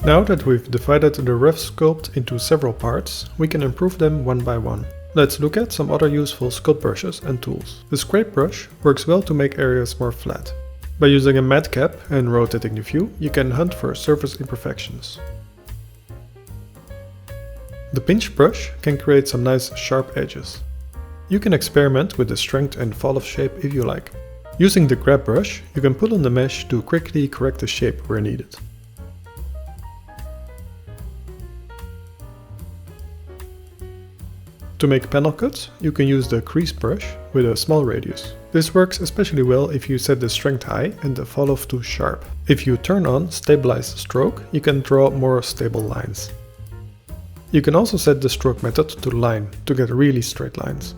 Now that we've divided the rough sculpt into several parts, we can improve them one by one. Let's look at some other useful sculpt brushes and tools. The scrape brush works well to make areas more flat. By using a matte cap and rotating the view, you can hunt for surface imperfections. The pinch brush can create some nice sharp edges. You can experiment with the strength and fall of shape if you like. Using the grab brush, you can pull on the mesh to quickly correct the shape where needed. To make panel cuts, you can use the crease brush with a small radius. This works especially well if you set the strength high and the fall off too sharp. If you turn on stabilize stroke, you can draw more stable lines. You can also set the stroke method to line to get really straight lines.